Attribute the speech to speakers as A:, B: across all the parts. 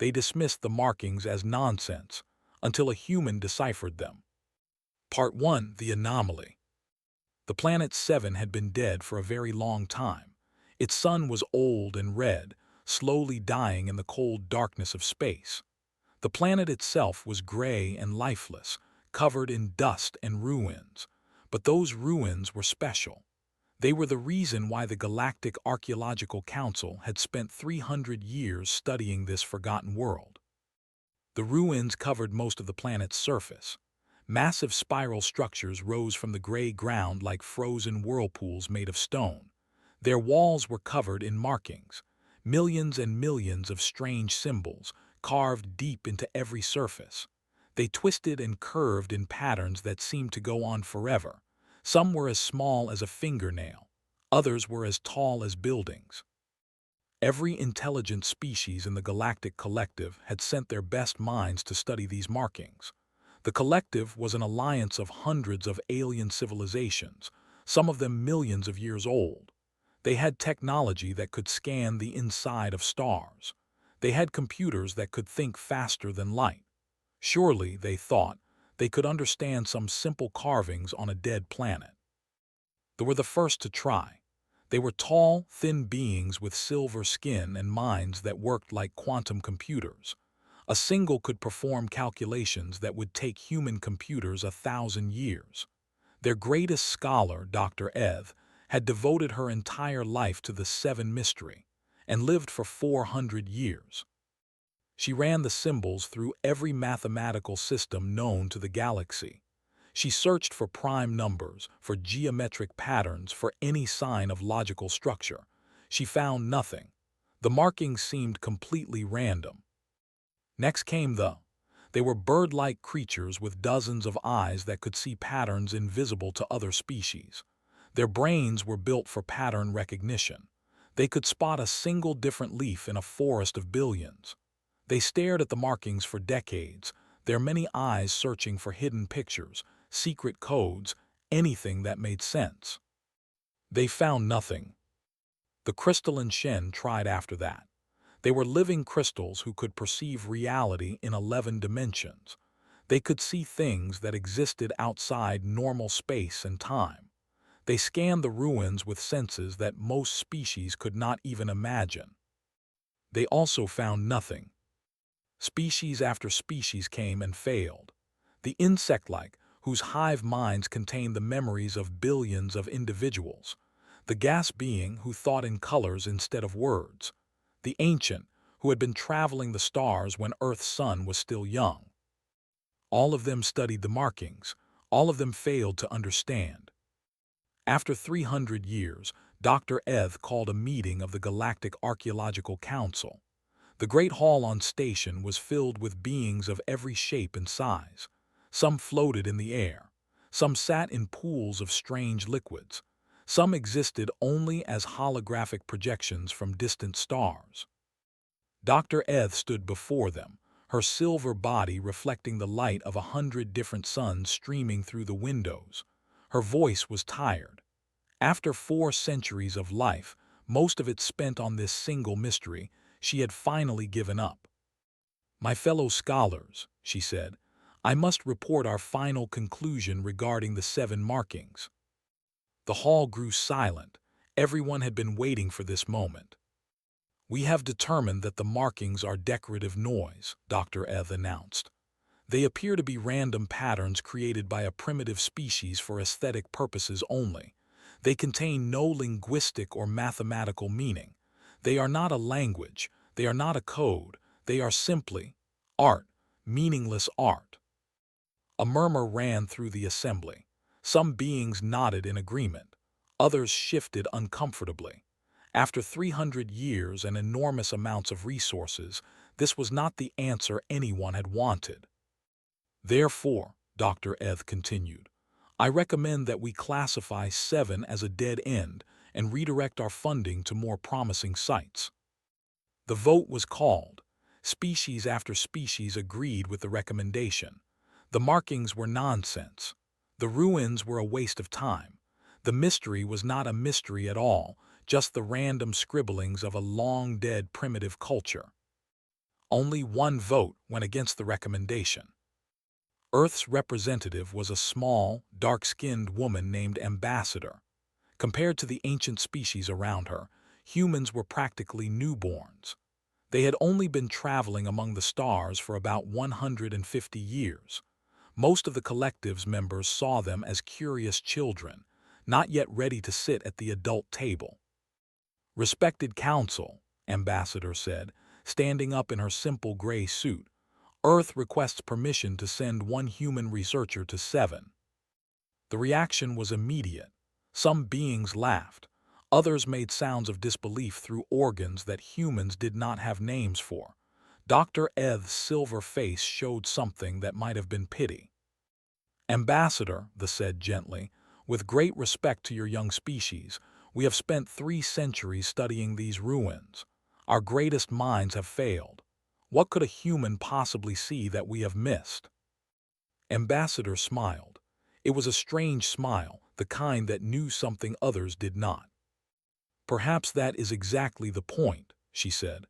A: They dismissed the markings as nonsense until a human deciphered them. Part 1. The Anomaly. The planet 7 had been dead for a very long time. Its sun was old and red, slowly dying in the cold darkness of space. The planet itself was gray and lifeless, covered in dust and ruins. But those ruins were special. They were the reason why the Galactic Archaeological Council had spent 300 years studying this forgotten world. The ruins covered most of the planet's surface. Massive spiral structures rose from the gray ground like frozen whirlpools made of stone. Their walls were covered in markings, millions and millions of strange symbols carved deep into every surface. They twisted and curved in patterns that seemed to go on forever. Some were as small as a fingernail, others were as tall as buildings. Every intelligent species in the Galactic Collective had sent their best minds to study these markings. The Collective was an alliance of hundreds of alien civilizations, some of them millions of years old. They had technology that could scan the inside of stars. They had computers that could think faster than light. Surely, they thought, they could understand some simple carvings on a dead planet. They were the first to try. They were tall, thin beings with silver skin and minds that worked like quantum computers. A single could perform calculations that would take human computers 1,000 years. Their greatest scholar, Dr. Eth, had devoted her entire life to the Seven Mystery and lived for 400 years. She ran the symbols through every mathematical system known to the galaxy. She searched for prime numbers, for geometric patterns, for any sign of logical structure. She found nothing. The markings seemed completely random. Next came they were bird-like creatures with dozens of eyes that could see patterns invisible to other species. Their brains were built for pattern recognition. They could spot a single different leaf in a forest of billions. They stared at the markings for decades, their many eyes searching for hidden pictures, secret codes, anything that made sense. They found nothing. The crystalline Shen tried after that. They were living crystals who could perceive reality in 11 dimensions. They could see things that existed outside normal space and time. They scanned the ruins with senses that most species could not even imagine. They also found nothing. Species after species came and failed. The insect-like, whose hive minds contained the memories of billions of individuals. The gas being who thought in colors instead of words. The ancient, who had been traveling the stars when Earth's sun was still young. All of them studied the markings. All of them failed to understand. After 300 years, Dr. Eth called a meeting of the Galactic Archaeological Council. The great hall on station was filled with beings of every shape and size. Some floated in the air. Some sat in pools of strange liquids. Some existed only as holographic projections from distant stars. Dr. Eth stood before them, her silver body reflecting the light of 100 different suns streaming through the windows. Her voice was tired. After 4 centuries of life, most of it spent on this single mystery, she had finally given up. "My fellow scholars," she said, "I must report our final conclusion regarding the 7 markings." The hall grew silent. Everyone had been waiting for this moment. "We have determined that the markings are decorative noise," Dr. Eth announced. "They appear to be random patterns created by a primitive species for aesthetic purposes only. They contain no linguistic or mathematical meaning. They are not a language. They are not a code. They are simply art, meaningless art." A murmur ran through the assembly. Some beings nodded in agreement. Others shifted uncomfortably. After 300 years and enormous amounts of resources, this was not the answer anyone had wanted. "Therefore," Dr. Eth continued, "I recommend that we classify 7 as a dead end and redirect our funding to more promising sites." The vote was called. Species after species agreed with the recommendation. The markings were nonsense. The ruins were a waste of time. The mystery was not a mystery at all, just the random scribblings of a long-dead primitive culture. Only one vote went against the recommendation. Earth's representative was a small, dark-skinned woman named Ambassador. Compared to the ancient species around her, humans were practically newborns. They had only been traveling among the stars for about 150 years. Most of the collective's members saw them as curious children, not yet ready to sit at the adult table. "Respected Council," Ambassador said, standing up in her simple gray suit, "Earth requests permission to send one human researcher to 7. The reaction was immediate. Some beings laughed. Others made sounds of disbelief through organs that humans did not have names for. Dr. Eth's silver face showed something that might have been pity. "Ambassador," the said gently, "with great respect to your young species, we have spent 3 centuries studying these ruins. Our greatest minds have failed. What could a human possibly see that we have missed?" Ambassador smiled. It was a strange smile, the kind that knew something others did not. "Perhaps that is exactly the point," she said.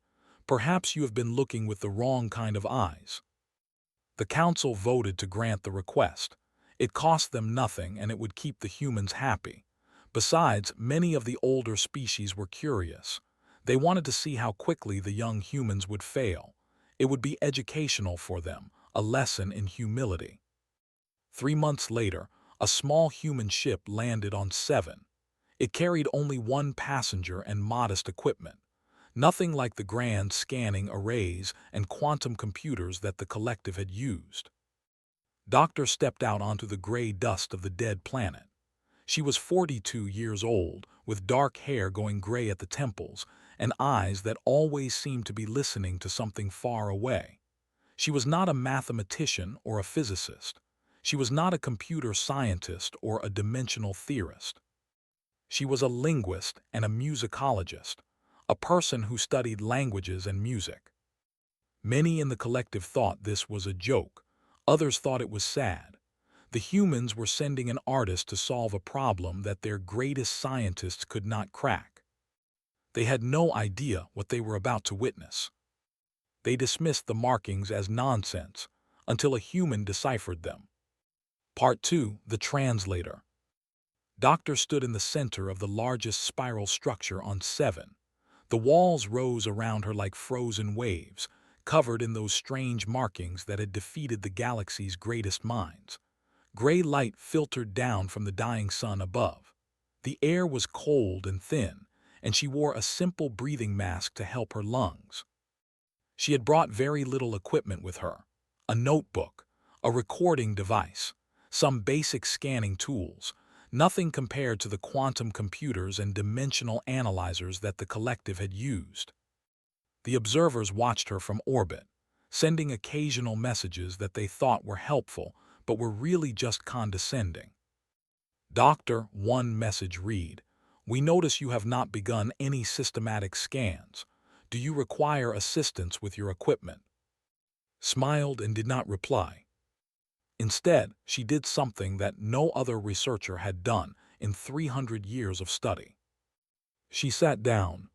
A: "Perhaps you have been looking with the wrong kind of eyes." The council voted to grant the request. It cost them nothing and it would keep the humans happy. Besides, many of the older species were curious. They wanted to see how quickly the young humans would fail. It would be educational for them, a lesson in humility. 3 months later, a small human ship landed on 7. It carried only 1 passenger and modest equipment. Nothing like the grand scanning arrays and quantum computers that the collective had used. Doctor stepped out onto the gray dust of the dead planet. She was 42 years old, with dark hair going gray at the temples, and eyes that always seemed to be listening to something far away. She was not a mathematician or a physicist. She was not a computer scientist or a dimensional theorist. She was a linguist and a musicologist, a person who studied languages and music. Many in the collective thought this was a joke. Others thought it was sad. The humans were sending an artist to solve a problem that their greatest scientists could not crack. They had no idea what they were about to witness. They dismissed the markings as nonsense until a human deciphered them. Part 2. The Translator. Doctor stood in the center of the largest spiral structure on 7. The walls rose around her like frozen waves, covered in those strange markings that had defeated the galaxy's greatest minds. Gray light filtered down from the dying sun above. The air was cold and thin, and she wore a simple breathing mask to help her lungs. She had brought very little equipment with her: a notebook, a recording device, some basic scanning tools, nothing compared to the quantum computers and dimensional analyzers that the collective had used. The observers watched her from orbit, sending occasional messages that they thought were helpful but were really just condescending. "Doctor," one message read, "we notice you have not begun any systematic scans. Do you require assistance with your equipment?" Smiled and did not reply. Instead, she did something that no other researcher had done in 300 years of study. She sat down.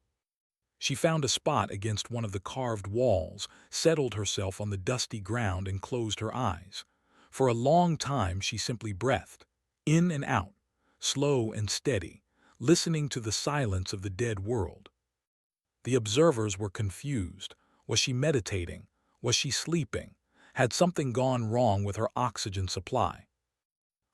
A: She found a spot against one of the carved walls, settled herself on the dusty ground and closed her eyes. For a long time she simply breathed, in and out, slow and steady, listening to the silence of the dead world. The observers were confused. Was she meditating? Was she sleeping? Had something gone wrong with her oxygen supply?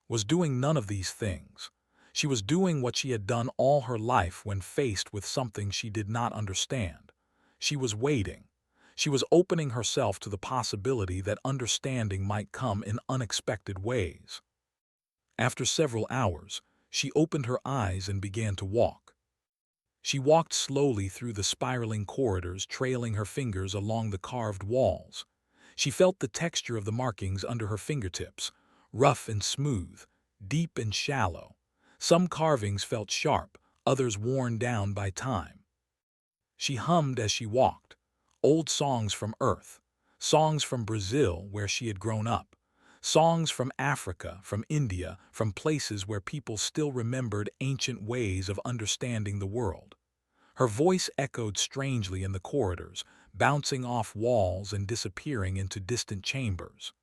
A: Was doing none of these things. She was doing what she had done all her life when faced with something she did not understand. She was waiting. She was opening herself to the possibility that understanding might come in unexpected ways. After several hours, she opened her eyes and began to walk. She walked slowly through the spiraling corridors, trailing her fingers along the carved walls. She felt the texture of the markings under her fingertips, rough and smooth, deep and shallow. Some carvings felt sharp, others worn down by time. She hummed as she walked, old songs from Earth, songs from Brazil where she had grown up, songs from Africa, from India, from places where people still remembered ancient ways of understanding the world. Her voice echoed strangely in the corridors, bouncing off walls and disappearing into distant chambers.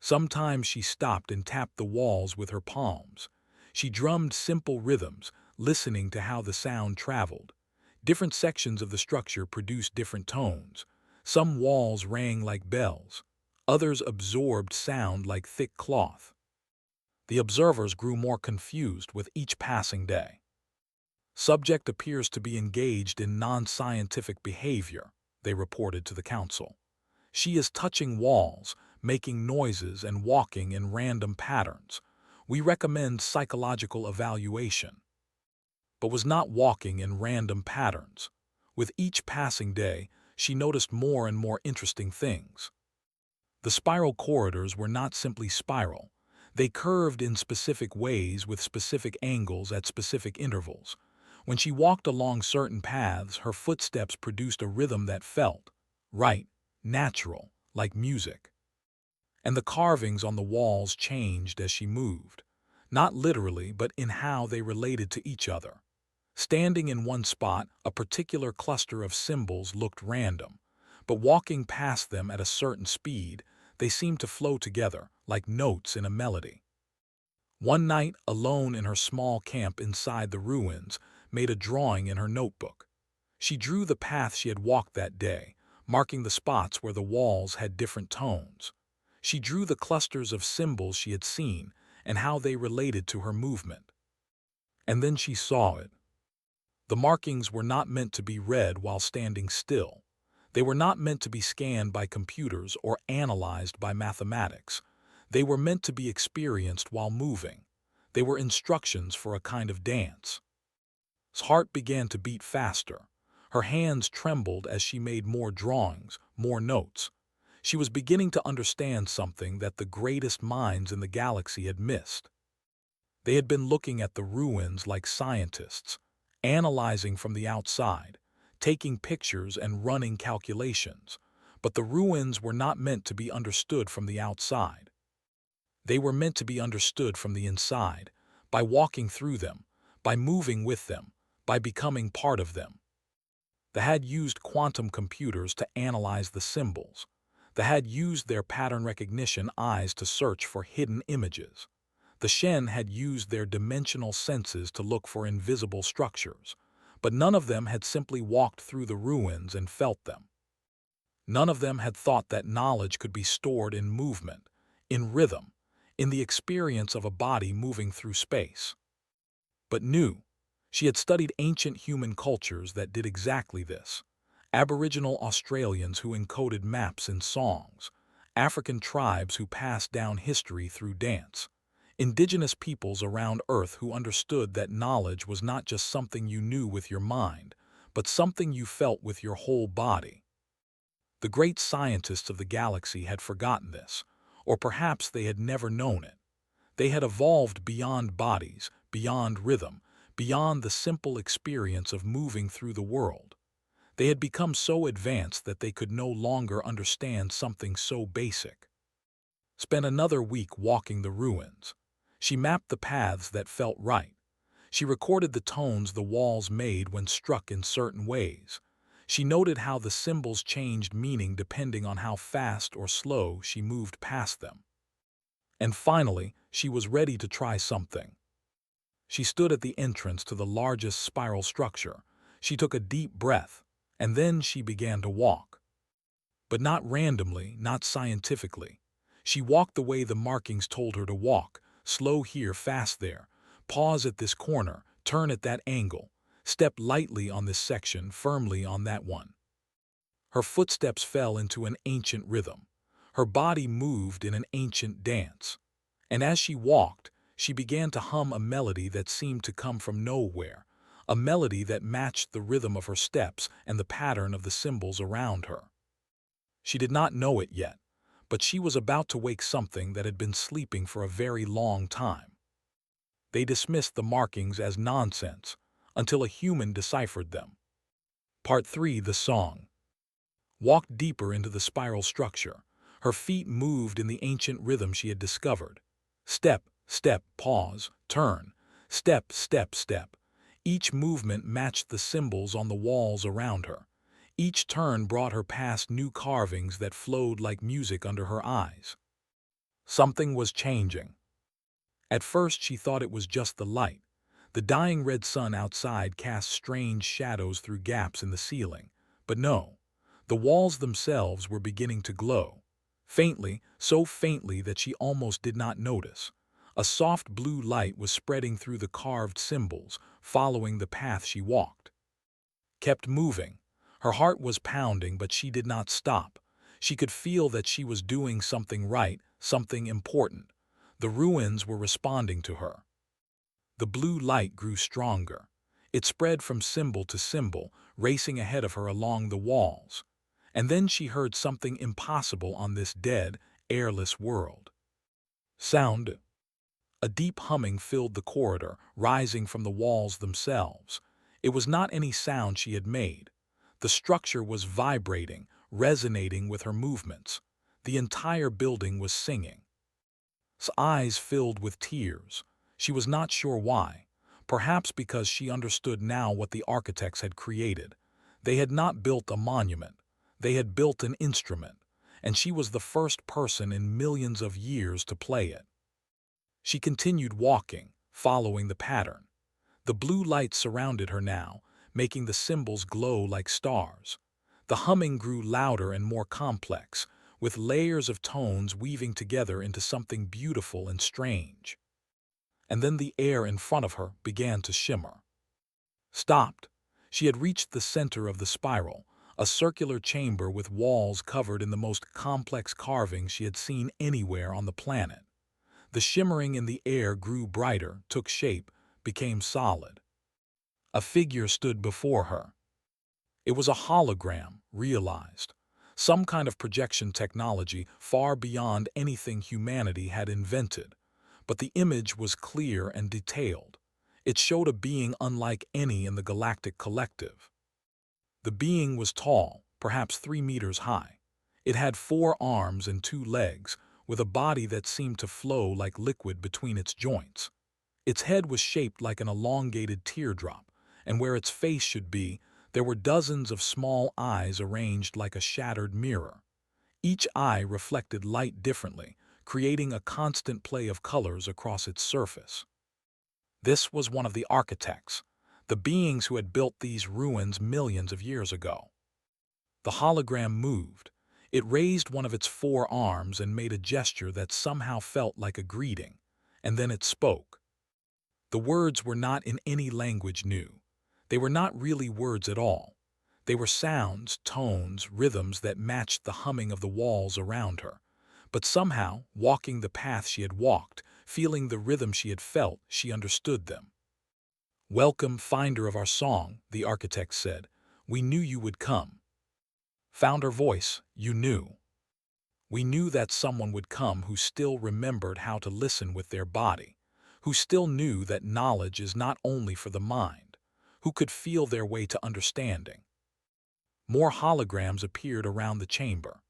A: Sometimes she stopped and tapped the walls with her palms. She drummed simple rhythms, listening to how the sound traveled. Different sections of the structure produced different tones. Some walls rang like bells. Others absorbed sound like thick cloth. The observers grew more confused with each passing day. Subject appears to be engaged in non-scientific behavior, they reported to the council. She is touching walls, making noises and walking in random patterns. We recommend psychological evaluation. But was not walking in random patterns. With each passing day, she noticed more and more interesting things. The spiral corridors were not simply spiral. They curved in specific ways with specific angles at specific intervals. When she walked along certain paths, her footsteps produced a rhythm that felt right, natural, like music. And the carvings on the walls changed as she moved, not literally, but in how they related to each other. Standing in one spot, a particular cluster of symbols looked random, but walking past them at a certain speed, they seemed to flow together, like notes in a melody. One night, alone in her small camp inside the ruins, made a drawing in her notebook. She drew the path she had walked that day, marking the spots where the walls had different tones. She drew the clusters of symbols she had seen and how they related to her movement. And then she saw it. The markings were not meant to be read while standing still. They were not meant to be scanned by computers or analyzed by mathematics. They were meant to be experienced while moving. They were instructions for a kind of dance. His heart began to beat faster. Her hands trembled as she made more drawings, more notes. She was beginning to understand something that the greatest minds in the galaxy had missed. They had been looking at the ruins like scientists, analyzing from the outside, taking pictures and running calculations. But the ruins were not meant to be understood from the outside. They were meant to be understood from the inside, by walking through them, by moving with them, by becoming part of them. They had used quantum computers to analyze the symbols. They had used their pattern recognition eyes to search for hidden images. The Shen had used their dimensional senses to look for invisible structures, but none of them had simply walked through the ruins and felt them. None of them had thought that knowledge could be stored in movement, in rhythm, in the experience of a body moving through space. But she had studied ancient human cultures that did exactly this. Aboriginal Australians who encoded maps in songs, African tribes who passed down history through dance, indigenous peoples around Earth who understood that knowledge was not just something you knew with your mind, but something you felt with your whole body. The great scientists of the galaxy had forgotten this, or perhaps they had never known it. They had evolved beyond bodies, beyond rhythm, beyond the simple experience of moving through the world. They had become so advanced that they could no longer understand something so basic. Spent another week walking the ruins. She mapped the paths that felt right. She recorded the tones the walls made when struck in certain ways. She noted how the symbols changed meaning depending on how fast or slow she moved past them. And finally, she was ready to try something. She stood at the entrance to the largest spiral structure. She took a deep breath, and then she began to walk. But not randomly, not scientifically. She walked the way the markings told her to walk, slow here, fast there, pause at this corner, turn at that angle, step lightly on this section, firmly on that one. Her footsteps fell into an ancient rhythm. Her body moved in an ancient dance. And as she walked, she began to hum a melody that seemed to come from nowhere, a melody that matched the rhythm of her steps and the pattern of the symbols around her. She did not know it yet, but she was about to wake something that had been sleeping for a very long time. They dismissed the markings as nonsense until a human deciphered them. Part 3: The Song. Walked deeper into the spiral structure. Her feet moved in the ancient rhythm she had discovered. Step, step, pause, turn, step, step, step. Each movement matched the symbols on the walls around her. Each turn brought her past new carvings that flowed like music under her eyes. Something was changing. At first she thought it was just the light. The dying red sun outside cast strange shadows through gaps in the ceiling. But no, the walls themselves were beginning to glow. Faintly, so faintly that she almost did not notice. A soft blue light was spreading through the carved symbols, following the path she walked. Kept moving. Her heart was pounding, but she did not stop. She could feel that she was doing something right, something important. The ruins were responding to her. The blue light grew stronger. It spread from symbol to symbol, racing ahead of her along the walls. And then she heard something impossible on this dead, airless world. Sound. A deep humming filled the corridor, rising from the walls themselves. It was not any sound she had made. The structure was vibrating, resonating with her movements. The entire building was singing. His eyes filled with tears. She was not sure why. Perhaps because she understood now what the architects had created. They had not built a monument. They had built an instrument, and she was the first person in millions of years to play it. She continued walking, following the pattern. The blue light surrounded her now, making the symbols glow like stars. The humming grew louder and more complex, with layers of tones weaving together into something beautiful and strange. And then the air in front of her began to shimmer. Stopped. She had reached the center of the spiral, a circular chamber with walls covered in the most complex carvings she had seen anywhere on the planet. The shimmering in the air grew brighter, took shape, became solid. A figure stood before her. It was a hologram, realized. Some kind of projection technology far beyond anything humanity had invented. But the image was clear and detailed. It showed a being unlike any in the galactic collective. The being was tall, perhaps 3 meters high. It had 4 arms and 2 legs, with a body that seemed to flow like liquid between its joints. Its head was shaped like an elongated teardrop, and where its face should be, there were dozens of small eyes arranged like a shattered mirror. Each eye reflected light differently, creating a constant play of colors across its surface. This was one of the architects, the beings who had built these ruins millions of years ago. The hologram moved. It raised one of its 4 arms and made a gesture that somehow felt like a greeting, and then it spoke. The words were not in any language new. They were not really words at all. They were sounds, tones, rhythms that matched the humming of the walls around her. But somehow, walking the path she had walked, feeling the rhythm she had felt, she understood them. "Welcome, finder of our song," the architect said. "We knew you would come." Found her voice, "You knew." We knew that someone would come who still remembered how to listen with their body, who still knew that knowledge is not only for the mind, who could feel their way to understanding. More holograms appeared around the chamber.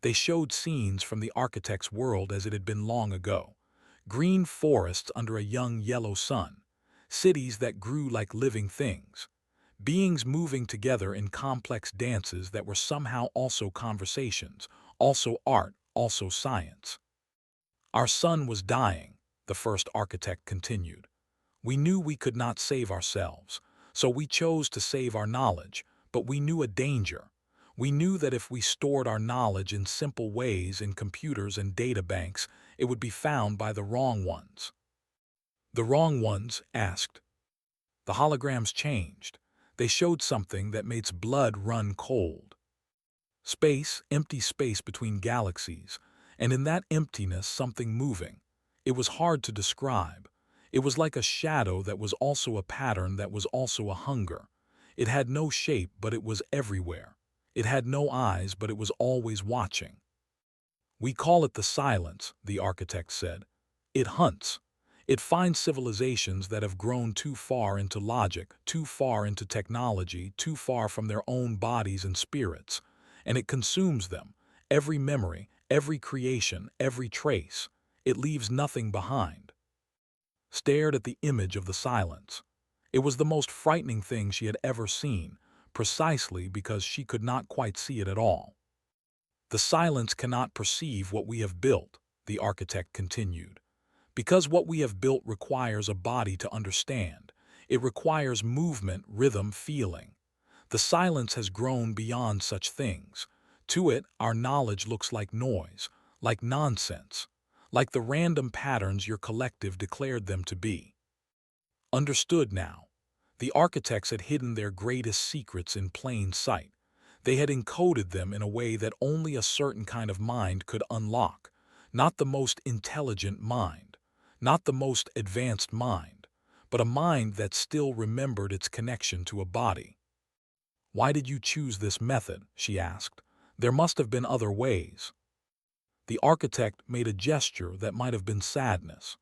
A: They showed scenes from the architect's world as it had been long ago. Green forests under a young yellow sun, cities that grew like living things, beings moving together in complex dances that were somehow also conversations, also art, also science. Our sun was dying, the first architect continued. We knew we could not save ourselves, so we chose to save our knowledge, but we knew a danger. We knew that if we stored our knowledge in simple ways in computers and data banks, it would be found by the wrong ones. The wrong ones asked. The holograms changed. They showed something that made blood run cold. Space, empty space between galaxies, and in that emptiness something moving. It was hard to describe. It was like a shadow that was also a pattern that was also a hunger. It had no shape, but it was everywhere. It had no eyes, but it was always watching. "We call it the silence," the architect said. "It hunts. It finds civilizations that have grown too far into logic, too far into technology, too far from their own bodies and spirits, and it consumes them, every memory, every creation, every trace. It leaves nothing behind." Stared at the image of the silence. It was the most frightening thing she had ever seen, precisely because she could not quite see it at all. The silence cannot perceive what we have built, the architect continued. Because what we have built requires a body to understand. It requires movement, rhythm, feeling. The silence has grown beyond such things. To it, our knowledge looks like noise, like nonsense, like the random patterns your collective declared them to be. Understood now. The architects had hidden their greatest secrets in plain sight. They had encoded them in a way that only a certain kind of mind could unlock. Not the most intelligent mind, not the most advanced mind, but a mind that still remembered its connection to a body. "Why did you choose this method?" she asked. "There must have been other ways." The architect made a gesture that might have been sadness.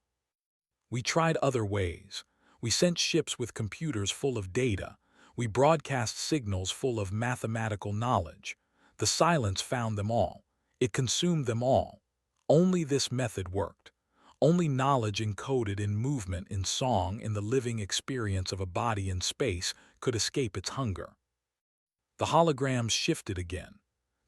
A: "We tried other ways. We sent ships with computers full of data. We broadcast signals full of mathematical knowledge. The silence found them all. It consumed them all. Only this method worked. Only knowledge encoded in movement, in song, in the living experience of a body in space could escape its hunger." The holograms shifted again.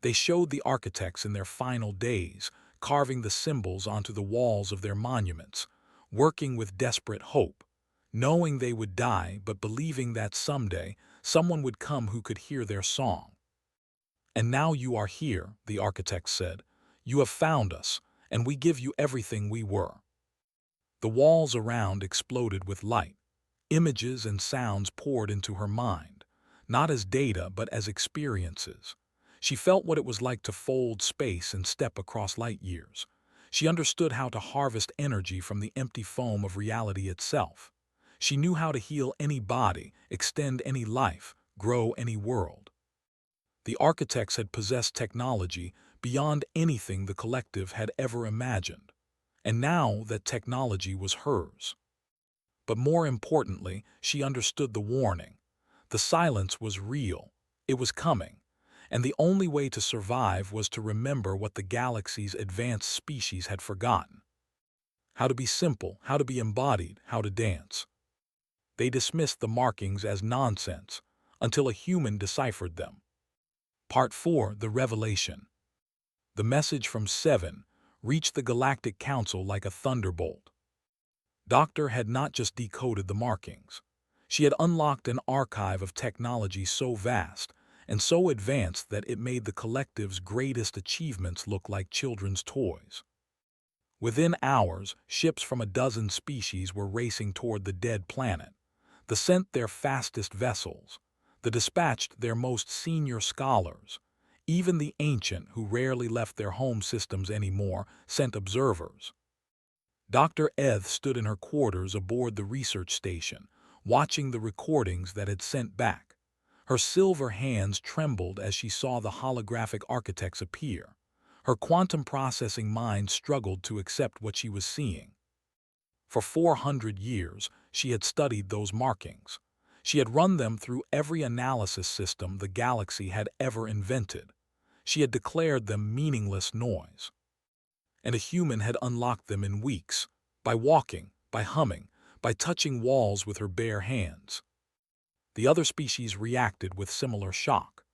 A: They showed the architects in their final days, carving the symbols onto the walls of their monuments, working with desperate hope, knowing they would die but believing that someday someone would come who could hear their song. "And now you are here," the architect said. "You have found us, and we give you everything we were." The walls around exploded with light. Images and sounds poured into her mind, not as data but as experiences. She felt what it was like to fold space and step across light years. She understood how to harvest energy from the empty foam of reality itself. She knew how to heal any body, extend any life, grow any world. The architects had possessed technology beyond anything the collective had ever imagined. And now that technology was hers. But more importantly, she understood the warning. The silence was real. It was coming. And the only way to survive was to remember what the galaxy's advanced species had forgotten. How to be simple, how to be embodied, how to dance. They dismissed the markings as nonsense until a human deciphered them. Part 4, The Revelation. The message from Seven reached the Galactic Council like a thunderbolt. Doctor had not just decoded the markings. She had unlocked an archive of technology so vast and so advanced that it made the collective's greatest achievements look like children's toys. Within hours, ships from a dozen species were racing toward the dead planet. The sent their fastest vessels. The dispatched their most senior scholars. Even the ancient, who rarely left their home systems anymore, sent observers. Dr. Eth stood in her quarters aboard the research station, watching the recordings that had sent back. Her silver hands trembled as she saw the holographic architects appear. Her quantum processing mind struggled to accept what she was seeing. For 400 years, she had studied those markings. She had run them through every analysis system the galaxy had ever invented. She had declared them meaningless noise. And a human had unlocked them in weeks, by walking, by humming, by touching walls with her bare hands. The other species reacted with similar shock.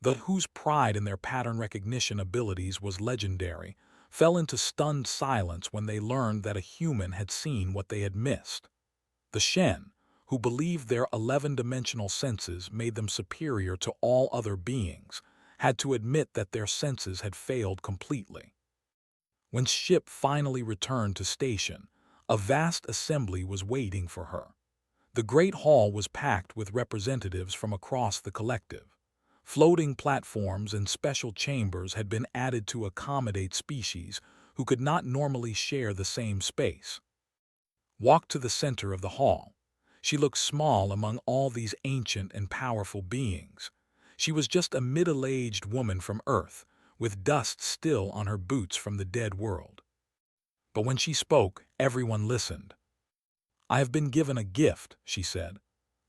A: The whose pride in their pattern recognition abilities was legendary fell into stunned silence when they learned that a human had seen what they had missed. The Shen, who believed their 11-dimensional senses made them superior to all other beings, had to admit that their senses had failed completely. When ship finally returned to station, a vast assembly was waiting for her. The great hall was packed with representatives from across the collective. Floating platforms and special chambers had been added to accommodate species who could not normally share the same space. Walked to the center of the hall. She looked small among all these ancient and powerful beings. She was just a middle-aged woman from Earth, with dust still on her boots from the dead world. But when she spoke, everyone listened. "I have been given a gift," she said.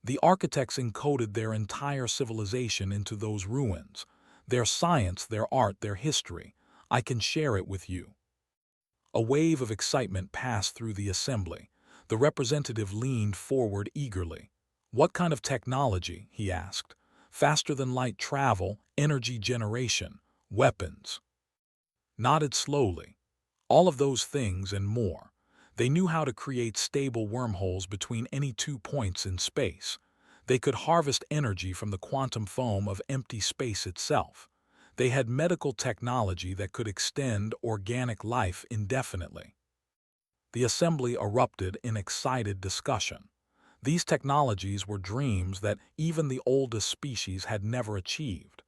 A: "The architects encoded their entire civilization into those ruins. Their science, their art, their history. I can share it with you." A wave of excitement passed through the assembly. The representative leaned forward eagerly. "What kind of technology?" he asked. faster-than-light travel, energy generation, weapons. Nodded slowly. All of those things and more. They knew how to create stable wormholes between any 2 points in space. They could harvest energy from the quantum foam of empty space itself. They had medical technology that could extend organic life indefinitely. The assembly erupted in excited discussion. These technologies were dreams that even the oldest species had never achieved.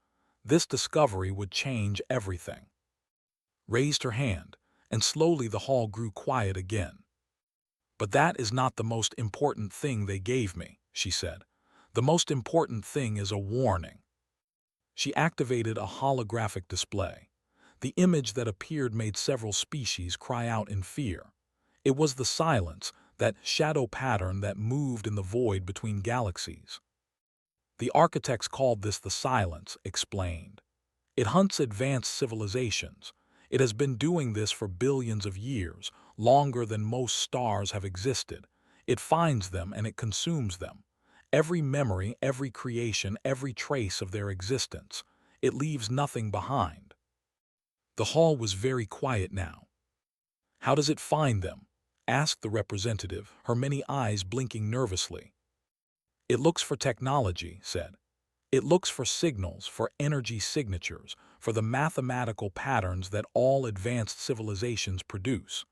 A: This discovery would change everything. Raised her hand, and slowly the hall grew quiet again. "But that is not the most important thing they gave me," she said. "The most important thing is a warning." She activated a holographic display. The image that appeared made several species cry out in fear. It was the silence, that shadow pattern that moved in the void between galaxies. The architects called this the silence, explained. It hunts advanced civilizations. It has been doing this for billions of years, longer than most stars have existed. It finds them and it consumes them. Every memory, every creation, every trace of their existence. It leaves nothing behind. The hall was very quiet now. "How does it find them?" asked the representative, her many eyes blinking nervously. "It looks for technology," said. "It looks for signals, for energy signatures, for the mathematical patterns that all advanced civilizations produce.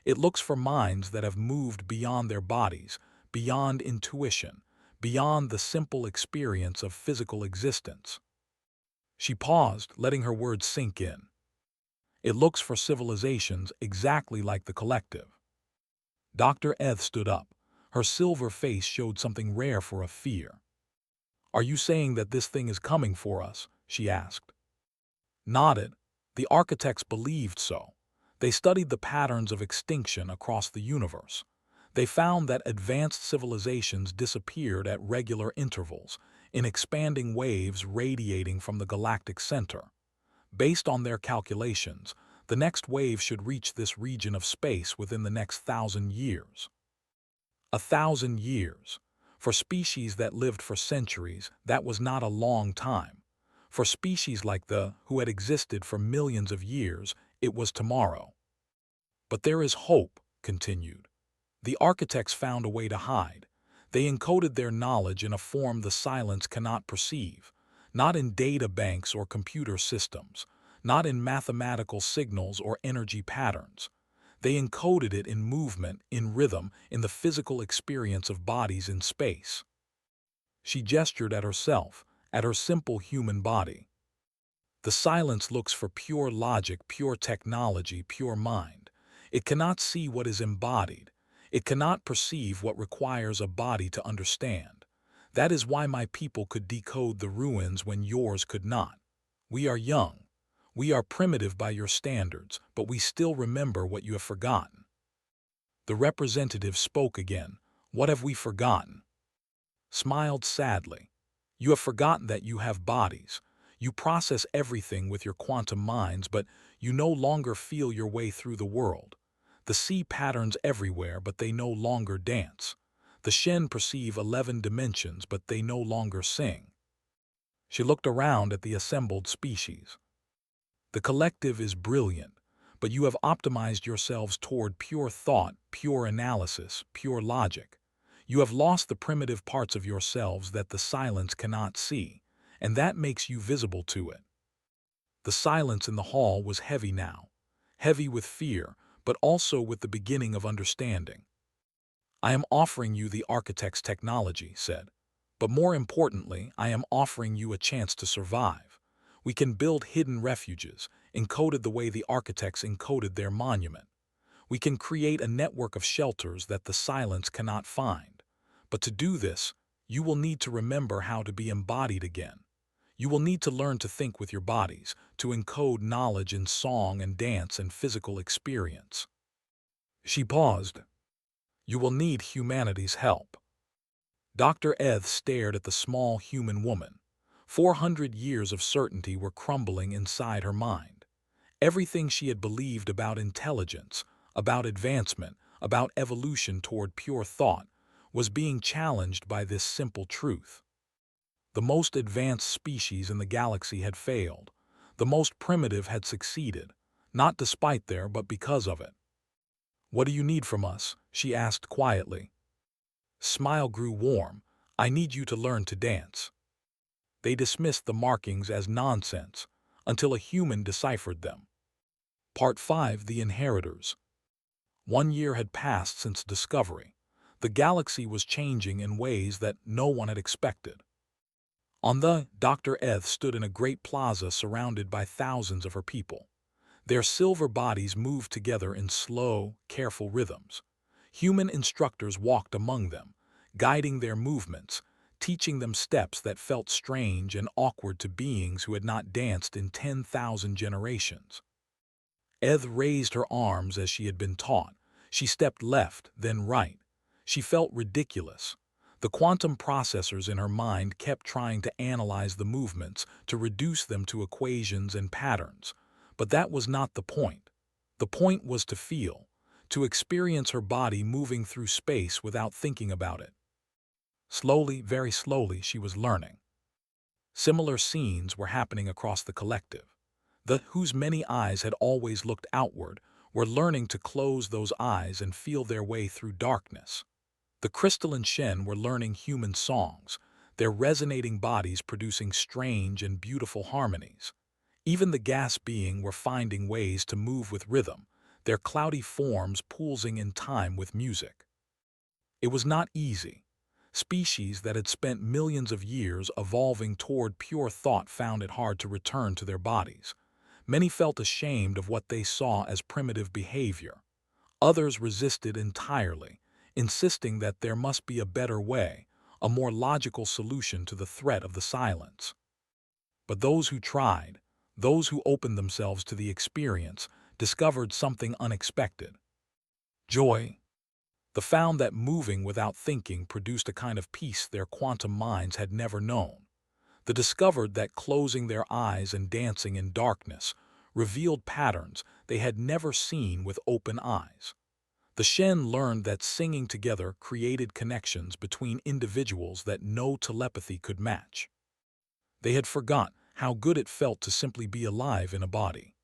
A: It looks for minds that have moved beyond their bodies, beyond intuition, beyond the simple experience of physical existence." She paused, letting her words sink in. "It looks for civilizations exactly like the collective." Dr. Eth stood up. Her silver face showed something rare for a fear. "Are you saying that this thing is coming for us?" she asked. Nodded. The architects believed so. They studied the patterns of extinction across the universe. They found that advanced civilizations disappeared at regular intervals, in expanding waves radiating from the galactic center. Based on their calculations, the next wave should reach this region of space within the next 1,000 years. 1,000 years. For species that lived for centuries, that was not a long time. For species like who had existed for millions of years, it was tomorrow. "But there is hope," continued. "The architects found a way to hide. They encoded their knowledge in a form the silence cannot perceive, not in data banks or computer systems, not in mathematical signals or energy patterns. They encoded it in movement, in rhythm, in the physical experience of bodies in space." She gestured at herself, at her simple human body. "The silence looks for pure logic, pure technology, pure mind. It cannot see what is embodied. It cannot perceive what requires a body to understand. That is why my people could decode the ruins when yours could not. We are young. We are primitive by your standards, but we still remember what you have forgotten." The representative spoke again. "What have we forgotten?" Smiled sadly. "You have forgotten that you have bodies. You process everything with your quantum minds, but you no longer feel your way through the world. The see patterns everywhere, but they no longer dance. The Shen perceive 11 dimensions, but they no longer sing." She looked around at the assembled species. "The collective is brilliant, but you have optimized yourselves toward pure thought, pure analysis, pure logic. You have lost the primitive parts of yourselves that the silence cannot see, and that makes you visible to it." The silence in the hall was heavy now, heavy with fear, but also with the beginning of understanding. "I am offering you the architect's technology," said. "But more importantly, I am offering you a chance to survive. We can build hidden refuges, encoded the way the architects encoded their monument. We can create a network of shelters that the silence cannot find. But to do this, you will need to remember how to be embodied again. You will need to learn to think with your bodies, to encode knowledge in song and dance and physical experience." She paused. "You will need humanity's help." Dr. Eth stared at the small human woman. 400 years of certainty were crumbling inside her mind. Everything she had believed about intelligence, about advancement, about evolution toward pure thought, was being challenged by this simple truth. The most advanced species in the galaxy had failed. The most primitive had succeeded, not despite their but because of it. "What do you need from us?" she asked quietly. Smile grew warm. "I need you to learn to dance." They dismissed the markings as nonsense until a human deciphered them. Part 5: The Inheritors. 1 year had passed since discovery. The galaxy was changing in ways that no one had expected. Dr. Eth stood in a great plaza surrounded by thousands of her people. Their silver bodies moved together in slow, careful rhythms. Human instructors walked among them, guiding their movements, teaching them steps that felt strange and awkward to beings who had not danced in 10,000 generations. Eth raised her arms as she had been taught. She stepped left, then right. She felt ridiculous. The quantum processors in her mind kept trying to analyze the movements, to reduce them to equations and patterns. But that was not the point. The point was to feel, to experience her body moving through space without thinking about it. Slowly, very slowly, she was learning. Similar scenes were happening across the collective. Whose many eyes had always looked outward were learning to close those eyes and feel their way through darkness. The crystalline Shen were learning human songs, their resonating bodies producing strange and beautiful harmonies. Even the gas being were finding ways to move with rhythm, their cloudy forms pulsing in time with music. It was not easy. Species that had spent millions of years evolving toward pure thought found it hard to return to their bodies. Many felt ashamed of what they saw as primitive behavior. Others resisted entirely, insisting that there must be a better way, a more logical solution to the threat of the silence. But those who tried, those who opened themselves to the experience, discovered something unexpected. Joy. They found that moving without thinking produced a kind of peace their quantum minds had never known. They discovered that closing their eyes and dancing in darkness revealed patterns they had never seen with open eyes. The Shen learned that singing together created connections between individuals that no telepathy could match. They had forgotten how good it felt to simply be alive in a body.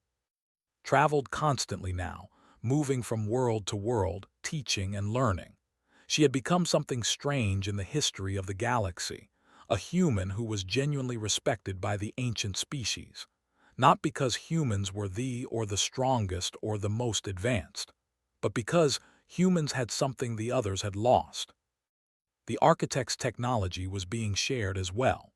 A: Traveled constantly now, moving from world to world, teaching and learning. She had become something strange in the history of the galaxy, a human who was genuinely respected by the ancient species, not because humans were the strongest or the most advanced, but because humans had something the others had lost. The architect's technology was being shared as well.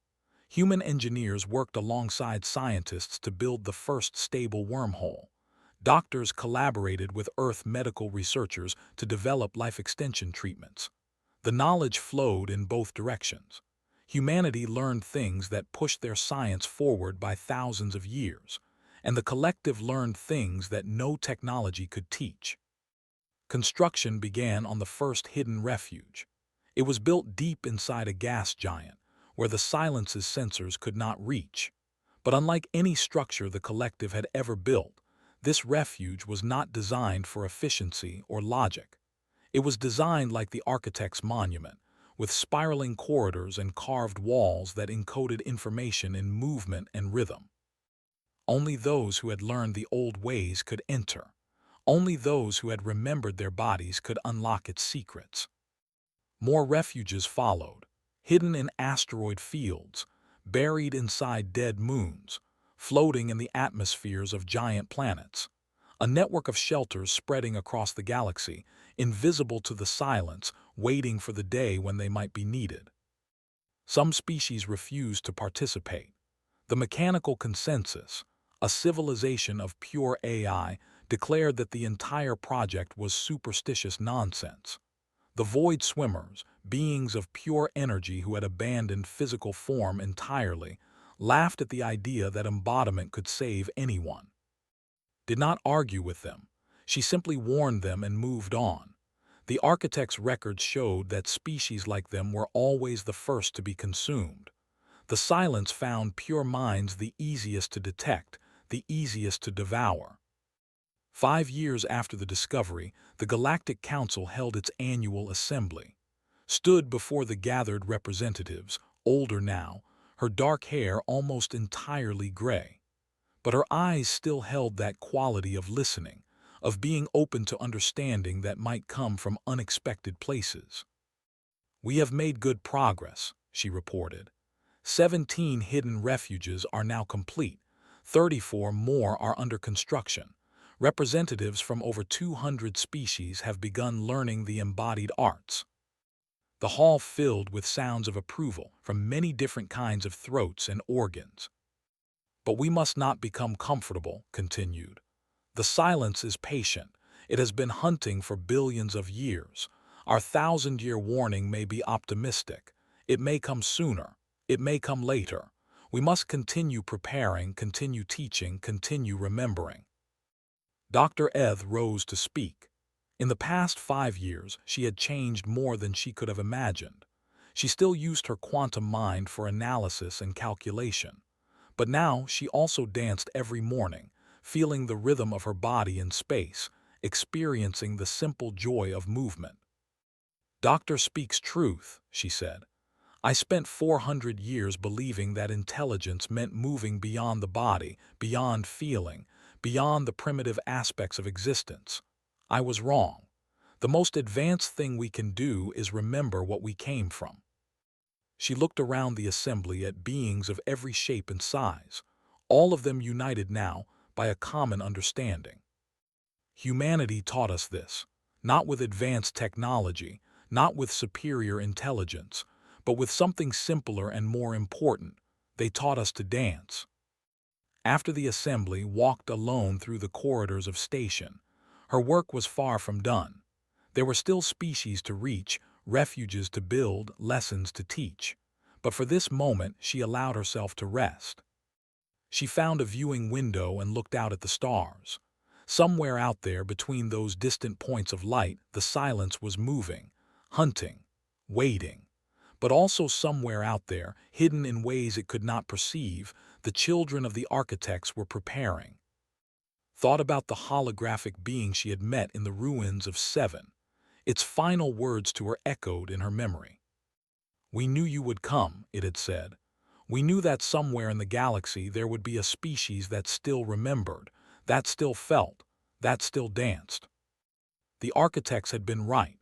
A: Human engineers worked alongside scientists to build the first stable wormhole. Doctors collaborated with Earth medical researchers to develop life extension treatments. The knowledge flowed in both directions. Humanity learned things that pushed their science forward by thousands of years, and the collective learned things that no technology could teach. Construction began on the first hidden refuge. It was built deep inside a gas giant, where the silence's sensors could not reach. But unlike any structure the collective had ever built, this refuge was not designed for efficiency or logic. It was designed like the architect's monument, with spiraling corridors and carved walls that encoded information in movement and rhythm. Only those who had learned the old ways could enter. Only those who had remembered their bodies could unlock its secrets. More refuges followed, hidden in asteroid fields, buried inside dead moons, floating in the atmospheres of giant planets. A network of shelters spreading across the galaxy, invisible to the silence, waiting for the day when they might be needed. Some species refused to participate. The mechanical consensus, a civilization of pure AI, declared that the entire project was superstitious nonsense. The void swimmers, beings of pure energy who had abandoned physical form entirely, laughed at the idea that embodiment could save anyone. Did not argue with them. She simply warned them and moved on. The architect's records showed that species like them were always the first to be consumed. The silence found pure minds the easiest to detect, the easiest to devour. 5 years after the discovery, the Galactic Council held its annual assembly. Stood before the gathered representatives, older now, her dark hair almost entirely gray. But her eyes still held that quality of listening, of being open to understanding that might come from unexpected places. "We have made good progress," she reported. 17 hidden refuges are now complete. 34 more are under construction. Representatives from over 200 species have begun learning the embodied arts. The hall filled with sounds of approval from many different kinds of throats and organs. "But we must not become comfortable," continued. "The silence is patient. It has been hunting for billions of years. Our thousand-year warning may be optimistic. It may come sooner. It may come later. We must continue preparing, continue teaching, continue remembering." Dr. Eth rose to speak. In the past 5 years, she had changed more than she could have imagined. She still used her quantum mind for analysis and calculation. But now she also danced every morning, feeling the rhythm of her body in space, experiencing the simple joy of movement. "Doctor speaks truth," she said. "I spent 400 years believing that intelligence meant moving beyond the body, beyond feeling, beyond the primitive aspects of existence. I was wrong. The most advanced thing we can do is remember what we came from." She looked around the assembly at beings of every shape and size, all of them united now by a common understanding. Humanity taught us this, not with advanced technology, not with superior intelligence, but with something simpler and more important. They taught us to dance. After the assembly walked alone through the corridors of station, her work was far from done. There were still species to reach, refuges to build, lessons to teach. But for this moment she allowed herself to rest. She found a viewing window and looked out at the stars. Somewhere out there between those distant points of light, the silence was moving, hunting, waiting. But also somewhere out there, hidden in ways it could not perceive, the children of the architects were preparing. Thought about the holographic being she had met in the ruins of 7. Its final words to her echoed in her memory. "We knew you would come," it had said. "We knew that somewhere in the galaxy there would be a species that still remembered, that still felt, that still danced." The architects had been right.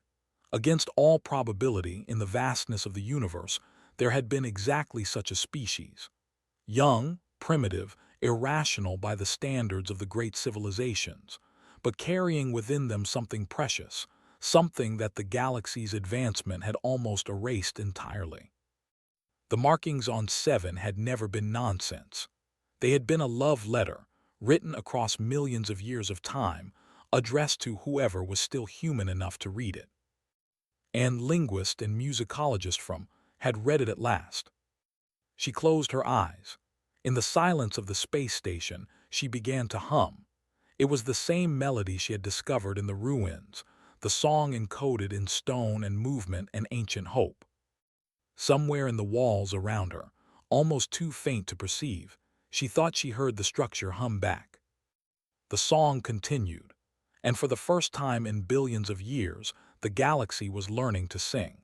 A: Against all probability, in the vastness of the universe, there had been exactly such a species. Young, primitive, irrational by the standards of the great civilizations, but carrying within them something precious, something that the galaxy's advancement had almost erased entirely. The markings on 7 had never been nonsense. They had been a love letter, written across millions of years of time, addressed to whoever was still human enough to read it. And linguist and musicologist from had read it at last. She closed her eyes. In the silence of the space station, she began to hum. It was the same melody she had discovered in the ruins, the song encoded in stone and movement and ancient hope. Somewhere in the walls around her, almost too faint to perceive, she thought she heard the structure hum back. The song continued, and for the first time in billions of years, the galaxy was learning to sing.